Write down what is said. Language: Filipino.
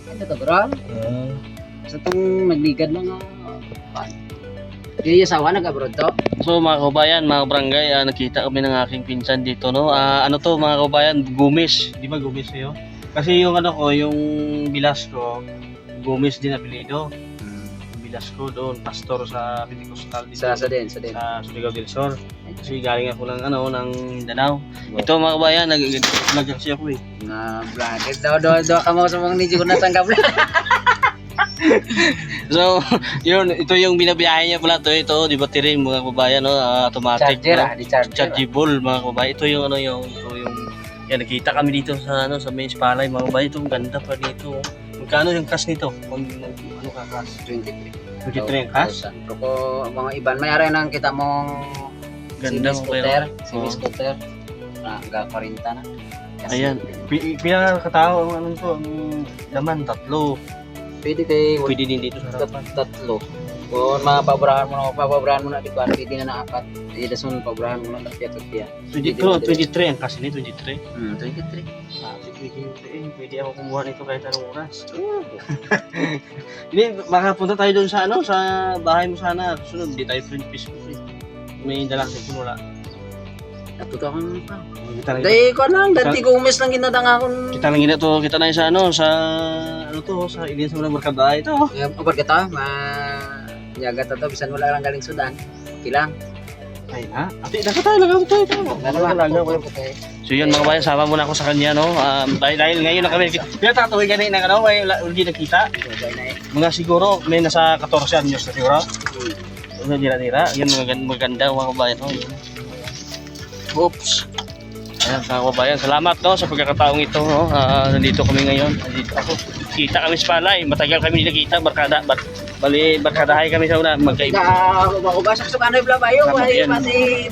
Ano to bro? Ah. Sa itong nagligad lang yung asawa nag-abroad to? So mga kabayan, mga barangay, nakita kami ng aking pinsan dito, no? Ano to mga kabayan, Gumis. Di ba Gumis yun? Kasi yung ano ko, yung bilas ko, Gumis din apelido. Bilas ko doon, pastor sa Pentecostal dito. Sa din. Sa Surigao del Sur. Kasi galing ako ng Mindanao. Ito mga kabayan, nag-vlog kasi ako eh. Na vlogger daw ka mo sa mga nidyo ko natanggap na. So, yun, ito yung binabiyahe niya pala to. Ito, di ba tiring mga kabayan, no? Automatic. Charger no? di charger. Chargeable mga kabayan. Ito yung yan, nakita kami dito sa sa main palay mga kabayan. Ito, ang ganda pa dito. Magkano yung cash nito? Ano ka cash? 23. 23 ang cash? Kung mga iban, mayroon nang kita mong Ganda mo kayo. semi-scooter. Hanggang 40 na. Kasi Ayan. Pinakatao, ang to, ang laman, 3. Pwede kayo. Pwede din dito sa harapan. Tatlo. Kung papabrahan mo na di ba? Pwede na naapat. Dasun pabrahan mo na tapya. 23 ang cash ni 23. 23. Pwede ako kumuha nito kahit anong oras. Hindi, makapunta tayo doon sa sa bahay mo sana. Sunod, di tayo friend Facebook eh. May dalang sa wala. Natuto akong pa. Kita lang, Dahil ko lang, dati ko umis lang ginadang akong... kita lang to, kita na sa Ilian sa mga barkada ito. Abad ka ta, nyaga to, bisan wala lang galing Sudan. Okay lang. Ay na, ati, nakatayo lang ako tayo. So yun mga bayan, sama muna ako sa kanya, no? Dahil ngayon na kami, pinatatuloy ganun na hindi nakita. Mga siguro, may nasa 14 anyos na siguro. Dira-dira, yun maganda mga kabayan, no? Oops. Ayan mga kabayan, salamat no sa pagkakataong ito, no? Nandito kami ngayon. Nandito ako. Kita kami sa palay, matagal kami hindi nakita, barkadahay kami sa una, magkaibigan. Ako ba sa ano yung blabayo, pati